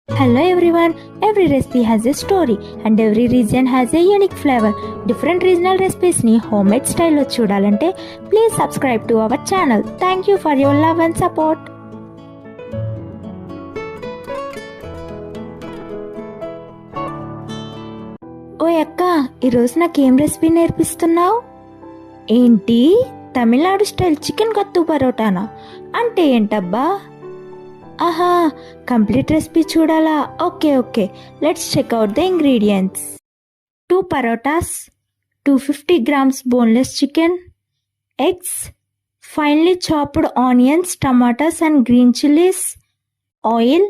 Hello everyone, every recipe has a story and every region has a unique flavor. Different regional recipes ni homemade style lo chudalante please subscribe to our channel. Thank you for your love and support. ఓ అక్క, ఈరోజు నాకేం recipe నేర్పిస్తున్నావు? ఏంటి, Tamil Nadu style chicken కత్తు పరోటానా? అంటే ఏంటబ్బా? ఆహా, complete recipe చూడాలా? Okay, let's check out the ingredients. 2 parotas, 250 grams boneless chicken, eggs, finely chopped onions, tomatoes and green chilies, oil.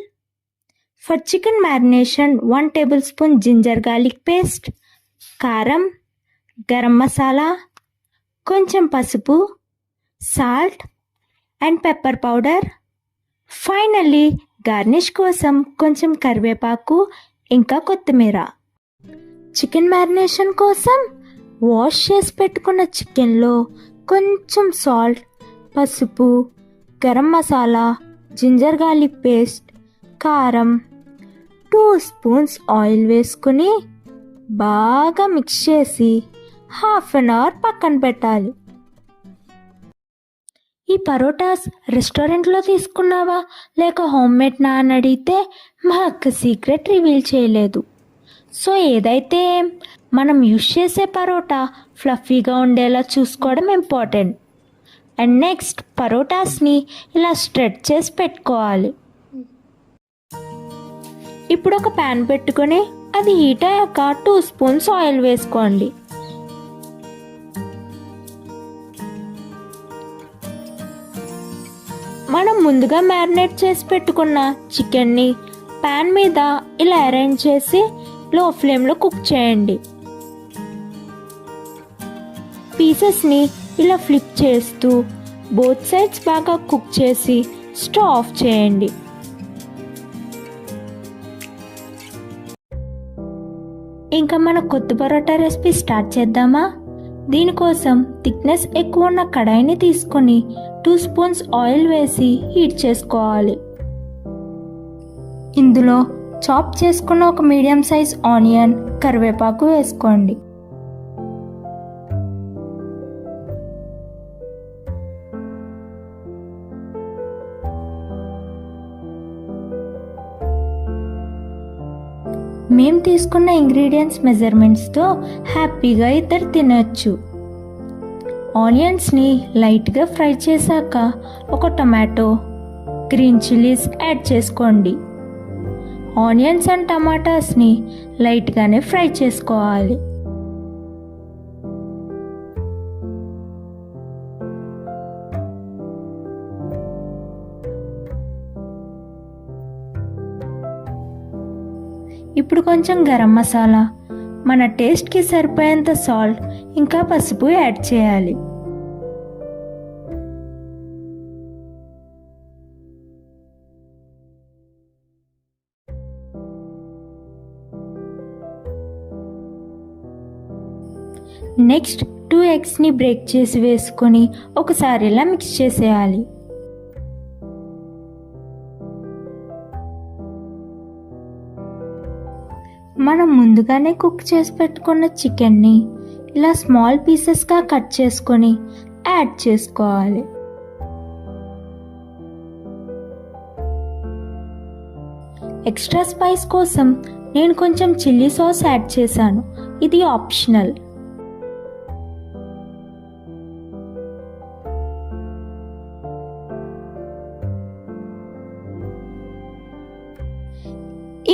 For chicken marination, 1 tablespoon ginger garlic paste, కారం, గరం మసాలా, కొంచెం పసుపు, salt and pepper powder. Finally garnish కోసం కొంచెం కరివేపాకు ఇంకా కొత్తిమీర. Chicken marination కోసం wash చేసి పెట్టుకున్న చికెన్లో కొంచెం సాల్ట్, పసుపు, garam masala, ginger garlic paste, కారం, 2 స్పూన్స్ ఆయిల్ వేసుకుని బాగా మిక్స్ చేసి హాఫ్ అన్ అవర్ పక్కన పెట్టాలి. ఈ పరోటాస్ రెస్టారెంట్లో తీసుకున్నావా లేక హోమ్మేడ్ నా అని అడిగితే మా అక్క సీక్రెట్ రివీల్ చేయలేదు. సో ఏదైతే మనం యూస్ చేసే పరోటా ఫ్లఫీగా ఉండేలా చూసుకోవడం ఇంపార్టెంట్. అండ్ నెక్స్ట్ పరోటాస్ని ఇలా స్ట్రెచ్ చేసి పెట్టుకోవాలి. ఇప్పుడు ఒక ప్యాన్ పెట్టుకొని అది హీట్ అయ్యాక 2 స్పూన్స్ ఆయిల్ వేసుకోండి. మనం ముందుగా మ్యారినేట్ చేసి పెట్టుకున్న చికెన్ని ప్యాన్ మీద ఇలా అరేంజ్ చేసి లో ఫ్లేమ్లో కుక్ చేయండి. పీసెస్ని ఇలా ఫ్లిప్ చేస్తూ బోత్ సైడ్స్ బాగా కుక్ చేసి స్టవ్ ఆఫ్ చేయండి. ఇంకా మన కొత్త పరోటా రెసిపీ స్టార్ట్ చేద్దామా? దీనికోసం థిక్నెస్ ఎక్కువ ఉన్న కడాయిని తీసుకొని 2 స్పూన్స్ ఆయిల్ వేసి హీట్ చేసుకోవాలి. ఇందులో చాప్ చేసుకున్న ఒక మీడియం సైజ్ ఆనియన్, కరివేపాకు వేసుకోండి. మేము తీసుకున్న ఇంగ్రీడియంట్స్ మెజర్మెంట్స్తో హ్యాపీగా ఇద్దరు తినచ్చు. ఆనియన్స్ని లైట్గా ఫ్రై చేశాక ఒక టమాటో, గ్రీన్ చిల్లీస్ యాడ్ చేసుకోండి. ఆనియన్స్ అండ్ టమాటాస్ని లైట్గానే ఫ్రై చేసుకోవాలి. ఇప్పుడు కొంచెం గరం మసాలా, మన టేస్ట్కి సరిపోయేంత సాల్ట్ ఇంకా పసుపు యాడ్ చేయాలి. నెక్స్ట్ 2 ఎగ్స్ని బ్రేక్ చేసి వేసుకొని ఒకసారి ఇలా మిక్స్ చేసేయాలి. మనం ముందుగానే కుక్ చేసి పెట్టుకున్న చికెన్ని ఇలా స్మాల్ పీసెస్గా కట్ చేసుకొని యాడ్ చేసుకోవాలి. ఎక్స్ట్రా స్పైస్ కోసం నేను కొంచెం చిల్లీ సాస్ యాడ్ చేశాను, ఇది ఆప్షనల్.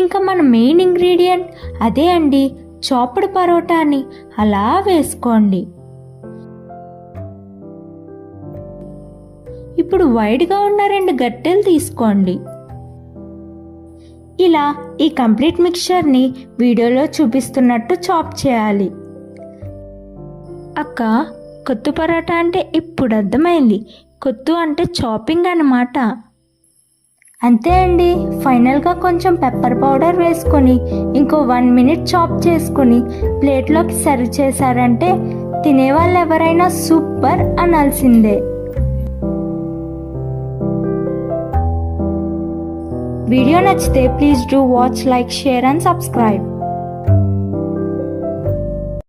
ఇంకా మన మెయిన్ ఇంగ్రీడియంట్ అదే అండి, చాప్డ్ పరోటాని అలా వేసుకోండి. ఇప్పుడు వైడ్గా ఉన్న 2 గట్టెలు తీసుకోండి. ఇలా ఈ కంప్లీట్ మిక్చర్ని వీడియోలో చూపిస్తున్నట్టు చాప్ చేయాలి. అక్క, కొత్తు పరోటా అంటే ఇప్పుడు అర్థమైంది. కొత్తు అంటే చాపింగ్ అన్నమాట. అంతే అండి, ఫైనల్గా కొంచెం పెప్పర్ పౌడర్ వేసుకొని ఇంకో 1 మినిట్ చాప్ చేసుకొని ప్లేట్లోకి సర్వ్ చేశారంటే తినేవాళ్ళు ఎవరైనా సూపర్ అనాల్సిందే. వీడియో నచ్చితే please do watch, like, share and subscribe.